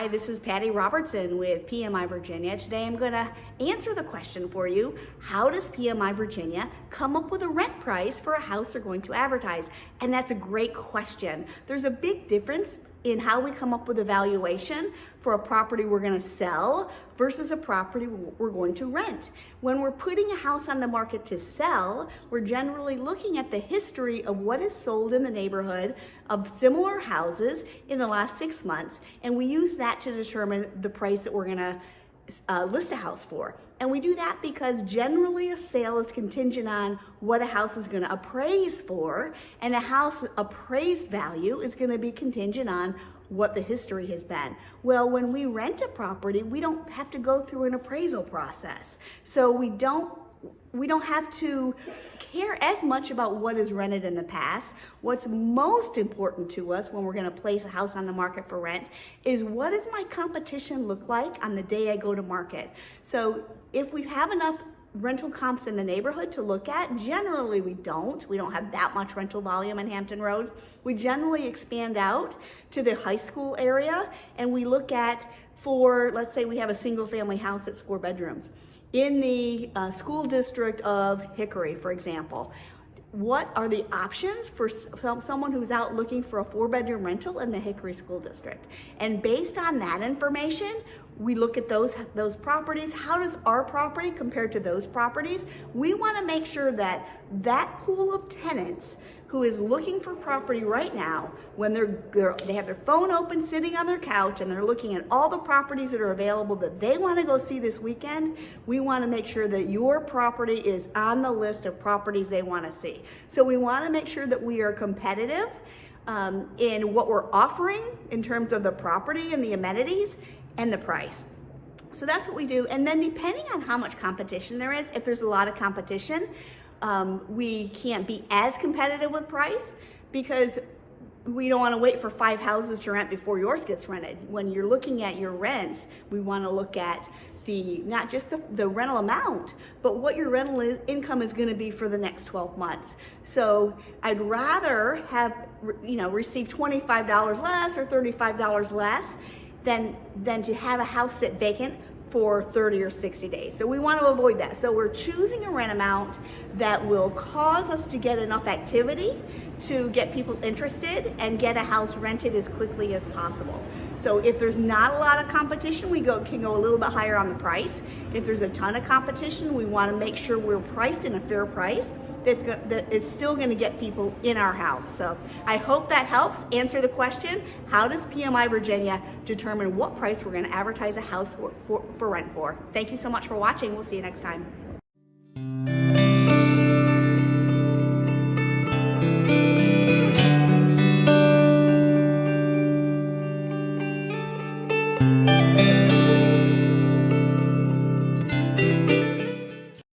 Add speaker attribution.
Speaker 1: Hi, this is Patty Robertson with PMI Virginia. Today I'm going to answer the question for you, how does PMI Virginia come up with a rent price for a house they're going to advertise? And that's a great question. There's a big difference in how we come up with a valuation for a property we're going to sell versus a property we're going to rent. When we're putting a house on the market to sell, we're generally looking at the history of what is sold in the neighborhood of similar houses in the last 6 months, and we use that to determine the price that we're going to list a house for. And we do that because generally a sale is contingent on what a house is going to appraise for, and a house appraised value is going to be contingent on what the history has been. Well, when we rent a property, we don't have to go through an appraisal process. So we don't have to care as much about what is rented in the past. What's most important to us when we're going to place a house on the market for rent is, what does my competition look like on the day I go to market? So if we have enough rental comps in the neighborhood to look at, generally we don't have that much rental volume in Hampton Roads. We generally expand out to the high school area, and we look at, let's say we have a single family house that's 4 bedrooms. In the school district of Hickory, for example, what are the options for someone who's out looking for a 4-bedroom rental in the Hickory School District? And based on that information, we look at those properties. How does our property compare to those properties? We want to make sure that that pool of tenants who is looking for property right now, when they have their phone open sitting on their couch and they're looking at all the properties that are available that they want to go see this weekend, we want to make sure that your property is on the list of properties they want to see. So we want to make sure that we are competitive in what we're offering in terms of the property and the amenities and the price. So that's what we do. And then depending on how much competition there is, if there's a lot of competition, we can't be as competitive with price, because we don't want to wait for 5 houses to rent before yours gets rented. When you're looking at your rents, we want to look at not just the rental amount, but what your rental income is going to be for the next 12 months. So I'd rather have, receive $25 less or $35 less than to have a house sit vacant for 30 or 60 days. So we want to avoid that. So we're choosing a rent amount that will cause us to get enough activity to get people interested and get a house rented as quickly as possible. So if there's not a lot of competition, we can go a little bit higher on the price. If there's a ton of competition, we want to make sure we're priced in a fair price that is still going to get people in our house. So I hope that helps answer the question, how does PMI Virginia determine what price we're going to advertise a house for rent for? Thank you so much for watching. We'll see you next time.